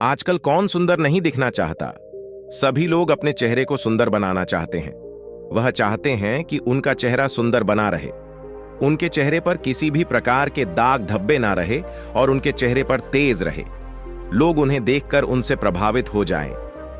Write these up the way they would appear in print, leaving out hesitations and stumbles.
आजकल कौन सुंदर नहीं दिखना चाहता। सभी लोग अपने चेहरे को सुंदर बनाना चाहते हैं। वह चाहते हैं कि उनका चेहरा सुंदर बना रहे, उनके चेहरे पर किसी भी प्रकार के दाग धब्बे ना रहे और उनके चेहरे पर तेज रहे। लोग उन्हें देखकर उनसे प्रभावित हो जाएं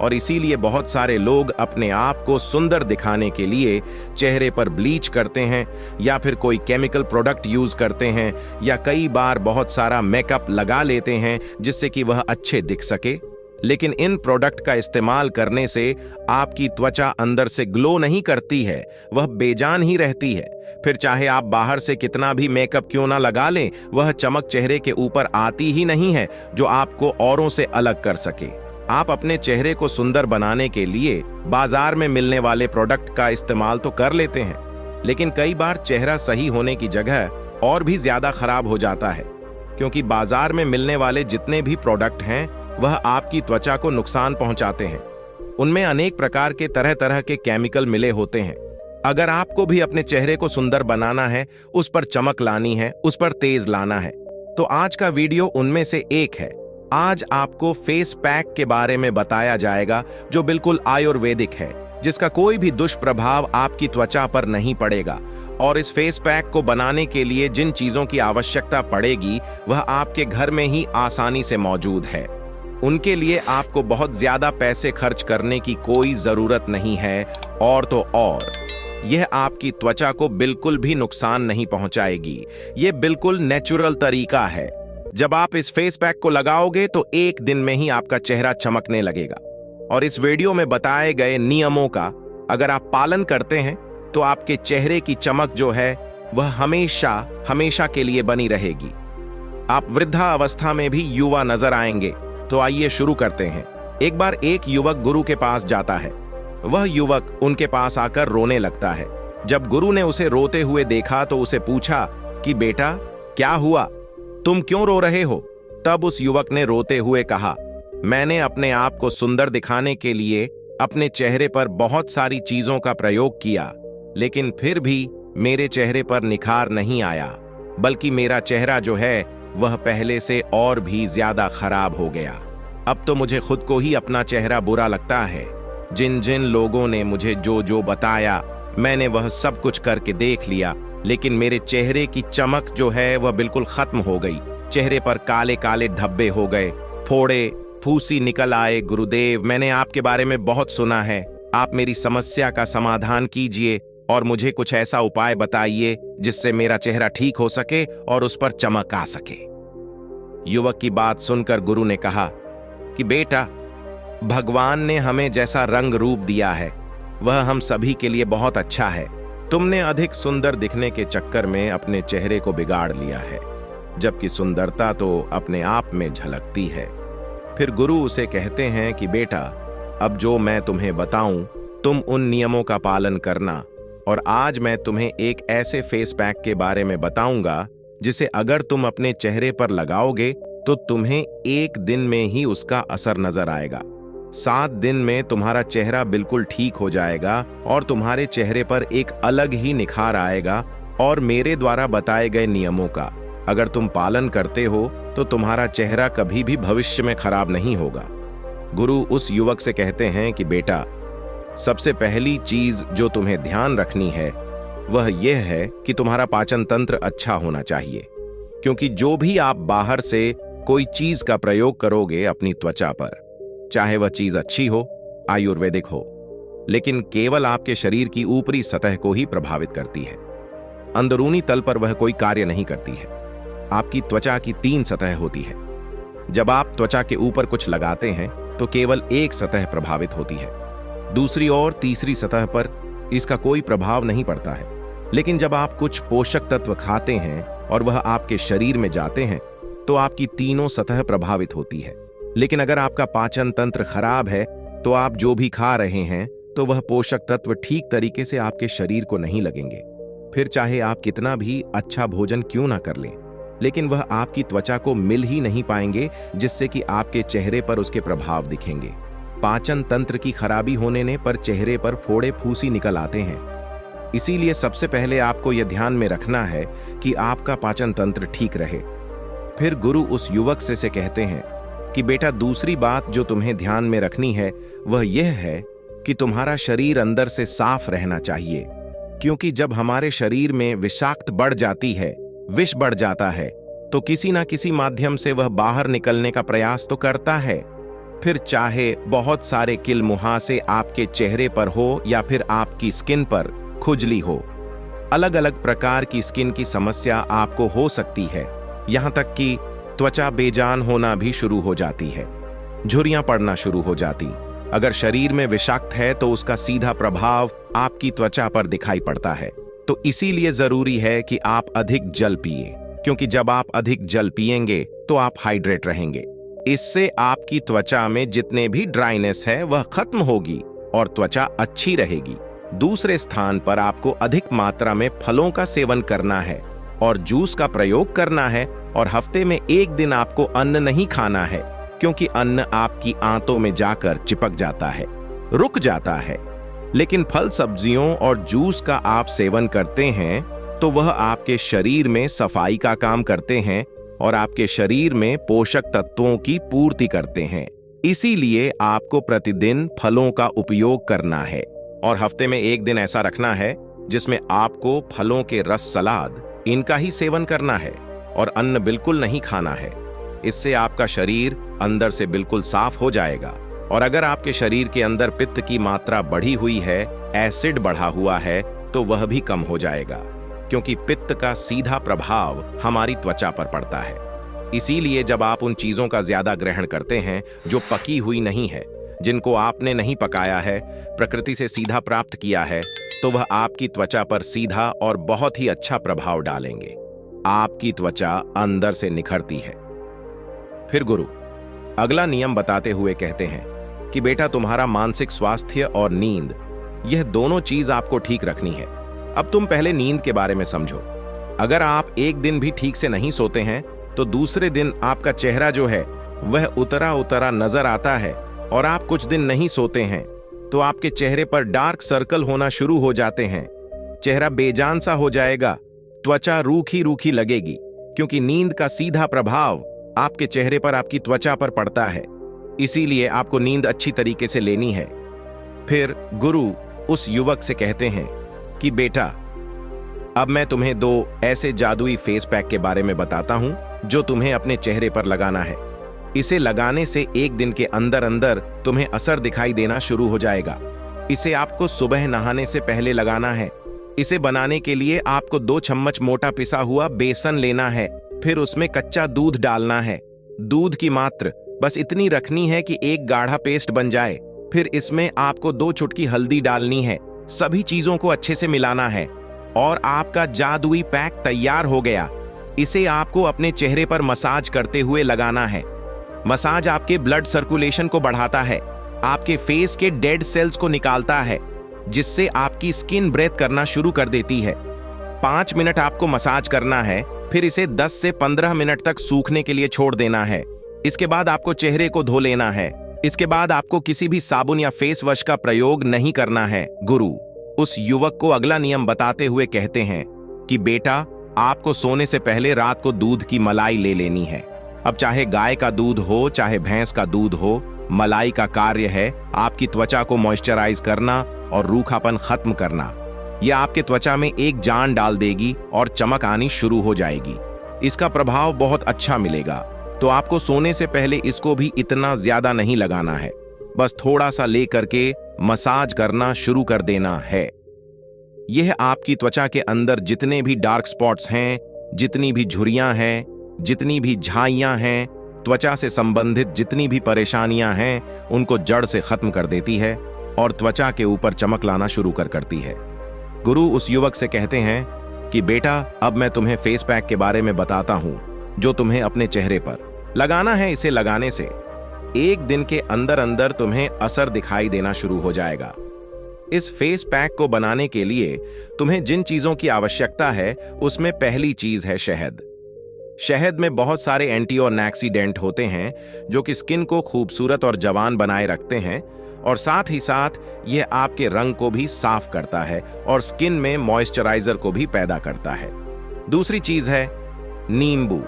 और इसीलिए बहुत सारे लोग अपने आप को सुंदर दिखाने के लिए चेहरे पर ब्लीच करते हैं या फिर कोई केमिकल प्रोडक्ट यूज करते हैं या कई बार बहुत सारा मेकअप लगा लेते हैं जिससे कि वह अच्छे दिख सके। लेकिन इन प्रोडक्ट का इस्तेमाल करने से आपकी त्वचा अंदर से ग्लो नहीं करती है, वह बेजान ही रहती है। फिर चाहे आप बाहर से कितना भी मेकअप क्यों ना लगा लें, वह चमक चेहरे के ऊपर आती ही नहीं है जो आपको औरों से अलग कर सके। आप अपने चेहरे को सुंदर बनाने के लिए बाजार में मिलने वाले प्रोडक्ट का इस्तेमाल तो कर लेते हैं, लेकिन कई बार चेहरा सही होने की जगह और भी ज्यादा खराब हो जाता है, क्योंकि बाजार में मिलने वाले जितने भी प्रोडक्ट हैं वह आपकी त्वचा को नुकसान पहुंचाते हैं। उनमें अनेक प्रकार के तरह तरह के केमिकल मिले होते हैं। अगर आपको भी अपने चेहरे को सुंदर बनाना है, उस पर चमक लानी है, उस पर तेज लाना है, तो आज का वीडियो उनमें से एक है। आज आपको फेस पैक के बारे में बताया जाएगा जो बिल्कुल आयुर्वेदिक है, जिसका कोई भी दुष्प्रभाव आपकी त्वचा पर नहीं पड़ेगा। और इस फेस पैक को बनाने के लिए जिन चीजों की आवश्यकता पड़ेगी वह आपके घर में ही आसानी से मौजूद है। उनके लिए आपको बहुत ज्यादा पैसे खर्च करने की कोई जरूरत नहीं है, और तो और यह आपकी त्वचा को बिल्कुल भी नुकसान नहीं पहुंचाएगी। यह बिल्कुल नेचुरल तरीका है। जब आप इस फेस पैक को लगाओगे तो एक दिन में ही आपका चेहरा चमकने लगेगा। और इस वीडियो में बताए गए नियमों का अगर आप पालन करते हैं तो आपके चेहरे की चमक जो है वह हमेशा हमेशा के लिए बनी रहेगी। आप वृद्धा अवस्था में भी युवा नजर आएंगे। तो आइए शुरू करते हैं। एक बार एक युवक गुरु के पास जाता है। वह युवक उनके पास आकर रोने लगता है। जब गुरु ने उसे रोते हुए देखा तो उसे पूछा कि बेटा क्या हुआ, तुम क्यों रो रहे हो? तब उस युवक ने रोते हुए कहा, मैंने अपने आप को सुंदर दिखाने के लिए अपने चेहरे पर बहुत सारी चीजों का प्रयोग किया, लेकिन फिर भी मेरे चेहरे पर निखार नहीं आया, बल्कि मेरा चेहरा जो है वह पहले से और भी ज्यादा खराब हो गया। अब तो मुझे खुद को ही अपना चेहरा बुरा लगता है। जिन जिन लोगों ने मुझे जो जो बताया मैंने वह सब कुछ करके देख लिया, लेकिन मेरे चेहरे की चमक जो है वह बिल्कुल खत्म हो गई। चेहरे पर काले काले धब्बे हो गए, फोड़े फूसी निकल आए। गुरुदेव, मैंने आपके बारे में बहुत सुना है, आप मेरी समस्या का समाधान कीजिए और मुझे कुछ ऐसा उपाय बताइए जिससे मेरा चेहरा ठीक हो सके और उस पर चमक आ सके। युवक की बात सुनकर गुरु ने कहा कि बेटा, भगवान ने हमें जैसा रंग रूप दिया है वह हम सभी के लिए बहुत अच्छा है। तुमने अधिक सुंदर दिखने के चक्कर में अपने चेहरे को बिगाड़ लिया है, जबकि सुंदरता तो अपने आप में झलकती है। फिर गुरु उसे कहते हैं कि बेटा, अब जो मैं तुम्हें बताऊं तुम उन नियमों का पालन करना। और आज मैं तुम्हें एक ऐसे फेस पैक के बारे में बताऊंगा जिसे अगर तुम अपने चेहरे पर लगाओगे तो तुम्हें एक दिन में ही उसका असर नजर आएगा। 7 दिन में तुम्हारा चेहरा बिल्कुल ठीक हो जाएगा और तुम्हारे चेहरे पर एक अलग ही निखार आएगा। और मेरे द्वारा बताए गए नियमों का अगर तुम पालन करते हो तो तुम्हारा चेहरा कभी भी भविष्य में खराब नहीं होगा। गुरु उस युवक से कहते हैं कि बेटा, सबसे पहली चीज जो तुम्हें ध्यान रखनी है वह यह है कि तुम्हारा पाचन तंत्र अच्छा होना चाहिए, क्योंकि जो भी आप बाहर से कोई चीज का प्रयोग करोगे अपनी त्वचा पर, चाहे वह चीज अच्छी हो, आयुर्वेदिक हो, लेकिन केवल आपके शरीर की ऊपरी सतह को ही प्रभावित करती है। अंदरूनी तल पर वह कोई कार्य नहीं करती है। आपकी त्वचा की 3 सतह होती है। जब आप त्वचा के ऊपर कुछ लगाते हैं तो केवल एक सतह प्रभावित होती है, दूसरी और तीसरी सतह पर इसका कोई प्रभाव नहीं पड़ता है। लेकिन जब आप कुछ पोषक तत्व खाते हैं और वह आपके शरीर में जाते हैं तो आपकी तीनों सतह प्रभावित होती है। लेकिन अगर आपका पाचन तंत्र खराब है तो आप जो भी खा रहे हैं तो वह पोषक तत्व ठीक तरीके से आपके शरीर को नहीं लगेंगे। फिर चाहे आप कितना भी अच्छा भोजन क्यों ना कर लें, लेकिन वह आपकी त्वचा को मिल ही नहीं पाएंगे, जिससे कि आपके चेहरे पर उसके प्रभाव दिखेंगे। पाचन तंत्र की खराबी होने ने पर चेहरे पर फोड़े फूसी निकल आते हैं। इसीलिए सबसे पहले आपको यह ध्यान में रखना है कि आपका पाचन तंत्र ठीक रहे। फिर गुरु उस युवक से कहते हैं कि बेटा दूसरी बात जो तुम्हें ध्यान में रखनी है वह यह है कि तुम्हारा शरीर अंदर से साफ रहना चाहिए, क्योंकि जब हमारे शरीर में विषाक्त बढ़ जाती है, विष बढ़ जाता है, तो किसी ना किसी माध्यम से वह बाहर निकलने का प्रयास तो करता है। फिर चाहे बहुत सारे किल मुहासे आपके चेहरे पर हो या फिर आपकी स्किन पर खुजली हो, अलग अलग प्रकार की स्किन की समस्या आपको हो सकती है। यहां तक कि त्वचा बेजान होना भी शुरू हो जाती है, झुर्रियां पड़ना शुरू हो जाती। अगर शरीर में विषाक्त है तो उसका सीधा प्रभाव आपकी त्वचा पर दिखाई पड़ता है। तो इसीलिए जरूरी है कि आप अधिक जल पिए, क्योंकि जब आप अधिक जल पिएंगे तो आप हाइड्रेट रहेंगे। इससे आपकी त्वचा में जितने भी ड्राइनेस है वह खत्म होगी और त्वचा अच्छी रहेगी। दूसरे स्थान पर आपको अधिक मात्रा में फलों का सेवन करना है और जूस का प्रयोग करना है, और हफ्ते में एक दिन आपको अन्न नहीं खाना है, क्योंकि अन्न आपकी आंतों में जाकर चिपक जाता है, रुक जाता है। लेकिन फल सब्जियों और जूस का आप सेवन करते हैं तो वह आपके शरीर में सफाई का काम करते हैं और आपके शरीर में पोषक तत्वों की पूर्ति करते हैं। इसीलिए आपको प्रतिदिन फलों का उपयोग करना है और हफ्ते में एक दिन ऐसा रखना है जिसमें आपको फलों के रस, सलाद इनका ही सेवन करना है और अन्न बिल्कुल नहीं खाना है। इससे आपका शरीर अंदर से बिल्कुल साफ हो जाएगा। और अगर आपके शरीर के अंदर पित्त की मात्रा बढ़ी हुई है, एसिड बढ़ा हुआ है, तो वह भी कम हो जाएगा, क्योंकि पित्त का सीधा प्रभाव हमारी त्वचा पर पड़ता है। इसीलिए जब आप उन चीजों का ज्यादा ग्रहण करते हैं जो पकी हुई नहीं है, जिनको आपने नहीं पकाया है, प्रकृति से सीधा प्राप्त किया है, तो वह आपकी त्वचा पर सीधा और बहुत ही अच्छा प्रभाव डालेंगे। आपकी त्वचा अंदर से निखरती है। फिर गुरु अगला नियम बताते हुए कहते हैं कि बेटा तुम्हारा मानसिक स्वास्थ्य और नींद, यह दोनों चीज आपको ठीक रखनी है। अब तुम पहले नींद के बारे में समझो। अगर आप एक दिन भी ठीक से नहीं सोते हैं तो दूसरे दिन आपका चेहरा जो है वह उतरा उतरा नजर आता है, और आप कुछ दिन नहीं सोते हैं तो आपके चेहरे पर डार्क सर्कल होना शुरू हो जाते हैं, चेहरा बेजान सा हो जाएगा, त्वचा रूखी रूखी लगेगी, क्योंकि नींद का सीधा प्रभाव आपके चेहरे पर, आपकी त्वचा पर पड़ता है। इसीलिए आपको नींद अच्छी तरीके से लेनी है। फिर गुरु उस युवक से कहते हैं कि बेटा अब मैं तुम्हें 2 ऐसे जादुई फेस पैक के बारे में बताता हूं जो तुम्हें अपने चेहरे पर लगाना है। इसे लगाने से एक दिन के अंदर अंदर तुम्हें असर दिखाई देना शुरू हो जाएगा। इसे आपको सुबह नहाने से पहले लगाना है। इसे बनाने के लिए आपको 2 चम्मच मोटा पिसा हुआ बेसन लेना है, फिर उसमें कच्चा दूध डालना है। दूध की मात्रा बस इतनी रखनी है कि एक गाढ़ा पेस्ट बन जाए। फिर इसमें आपको 2 चुटकी हल्दी डालनी है। सभी चीजों को अच्छे से मिलाना है और आपका जादुई पैक तैयार हो गया। इसे आपको अपने चेहरे पर मसाज करते हुए लगाना है। मसाज आपके ब्लड सर्कुलेशन को बढ़ाता है, आपके फेस के डेड सेल्स को निकालता है, जिससे आपकी स्किन ब्रेथ करना शुरू कर देती है। 5 मिनट आपको मसाज करना है, फिर इसे 10 से 15 मिनट तक सूखने के लिए छोड़ देना है। इसके बाद आपको चेहरे को धो लेना है। इसके बाद आपको किसी भी साबुन या फेस वॉश का प्रयोग नहीं करना है। गुरु उस युवक को अगला नियम बताते हुए कहते हैं कि बेटा आपको सोने से पहले रात को दूध की मलाई ले लेनी है। अब चाहे गाय का दूध हो चाहे भैंस का दूध हो, मलाई का कार्य है आपकी त्वचा को मॉइस्चराइज करना और रूखापन खत्म करना। यह आपके त्वचा में एक जान डाल देगी और चमक आनी शुरू हो जाएगी। इसका प्रभाव बहुत अच्छा मिलेगा। तो आपको सोने से पहले इसको भी इतना ज्यादा नहीं लगाना है, बस थोड़ा सा लेकर के मसाज करना शुरू कर देना है। यह आपकी त्वचा के अंदर जितने भी डार्क स्पॉट्स हैं, जितनी भी झुर्रियां हैं, जितनी भी झाइयां हैं, त्वचा से संबंधित जितनी भी परेशानियां हैं, उनको जड़ से खत्म कर देती है और त्वचा के ऊपर चमक लाना शुरू करती है। गुरु उस युवक से कहते हैं कि बेटा अब मैं तुम्हें फेस पैक के बारे में बताता हूं जो तुम्हें अपने चेहरे पर लगाना है। इसे लगाने से एक दिन के अंदर अंदर तुम्हें असर दिखाई देना शुरू हो जाएगा। इस फेस पैक को बनाने के लिए तुम्हें जिन चीजों की आवश्यकता है उसमें पहली चीज है शहद। शहद में बहुत सारे एंटी और ऑक्सीडेंट होते हैं जो कि स्किन को खूबसूरत और जवान बनाए रखते हैं, और साथ ही साथ यह आपके रंग को भी साफ करता है और स्किन में मॉइस्चराइजर को भी पैदा करता है। दूसरी चीज है नींबू।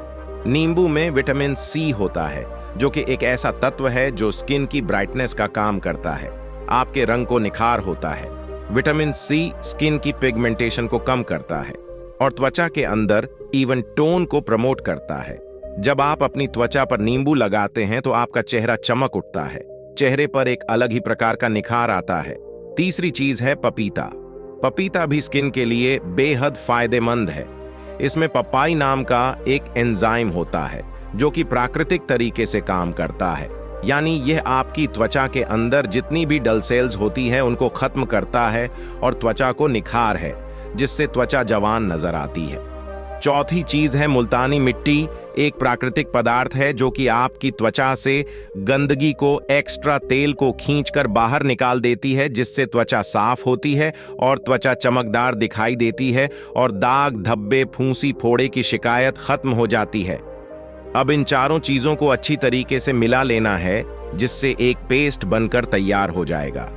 नींबू में विटामिन सी होता है जो कि एक ऐसा तत्व है जो स्किन की ब्राइटनेस का काम करता है, आपके रंग को निखार होता है। विटामिन सी स्किन की पिगमेंटेशन को कम करता है और त्वचा के अंदर इवन टोन को प्रमोट करता है। जब आप अपनी त्वचा पर नींबू लगाते हैं तो आपका चेहरा चमक उठता है, चेहरे पर एक अलग ही प्रकार का निखार आता है। तीसरी चीज है पपीता। पपीता भी स्किन के लिए बेहद फायदेमंद है। इसमें पपाई नाम का एक एंजाइम होता है जो कि प्राकृतिक तरीके से काम करता है, यानी यह आपकी त्वचा के अंदर जितनी भी डल सेल्स होती है उनको खत्म करता है और त्वचा को निखार है, जिससे त्वचा जवान नजर आती है। चौथी चीज है मुल्तानी मिट्टी। एक प्राकृतिक पदार्थ है जो कि आपकी त्वचा से गंदगी को, एक्स्ट्रा तेल को खींचकर बाहर निकाल देती है, जिससे त्वचा साफ होती है और त्वचा चमकदार दिखाई देती है और दाग, धब्बे, फूंसी, फोड़े की शिकायत खत्म हो जाती है। अब इन चारों चीजों को अच्छी तरीके से मिला लेना है, जिससे एक पेस्ट बनकर तैयार हो जाएगा।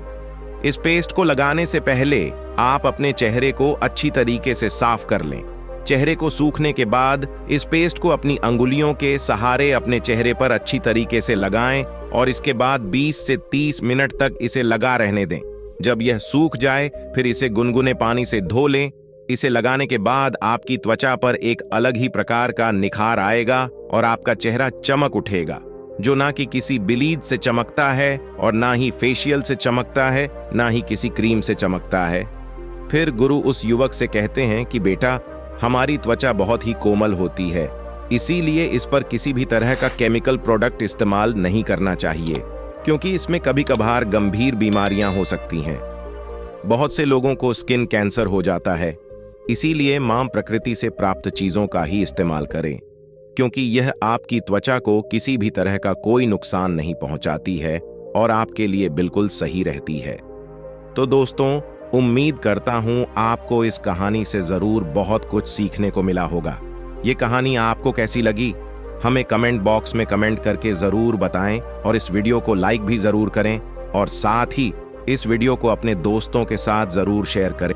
इस पेस्ट को लगाने से पहले आप अपने चेहरे को अच्छी तरीके से साफ कर लें। चेहरे को सूखने के बाद इस पेस्ट को अपनी अंगुलियों के सहारे अपने चेहरे पर अच्छी तरीके से लगाएं और इसके बाद 20 से 30 मिनट तक इसे लगा रहने दें। जब यह सूख जाए फिर इसे गुनगुने पानी से धो लें। इसे लगाने के बाद आपकी त्वचा पर एक अलग ही प्रकार का निखार आएगा और आपका चेहरा चमक उठेगा, जो ना कि किसी ब्लीच से चमकता है और ना ही फेशियल से चमकता है, ना ही किसी क्रीम से चमकता है। फिर गुरु उस युवक से कहते हैं कि बेटा, हमारी त्वचा बहुत ही कोमल होती है, इसीलिए इस पर किसी भी तरह का केमिकल प्रोडक्ट इस्तेमाल नहीं करना चाहिए, क्योंकि इसमें कभी कभार गंभीर बीमारियां हो सकती हैं। बहुत से लोगों को स्किन कैंसर हो जाता है, इसीलिए मां प्रकृति से प्राप्त चीजों का ही इस्तेमाल करें, क्योंकि यह आपकी त्वचा को किसी भी तरह का कोई नुकसान नहीं पहुंचाती है और आपके लिए बिल्कुल सही रहती है। तो दोस्तों, उम्मीद करता हूं आपको इस कहानी से जरूर बहुत कुछ सीखने को मिला होगा। ये कहानी आपको कैसी लगी हमें कमेंट बॉक्स में कमेंट करके जरूर बताएं और इस वीडियो को लाइक भी जरूर करें और साथ ही इस वीडियो को अपने दोस्तों के साथ जरूर शेयर करें।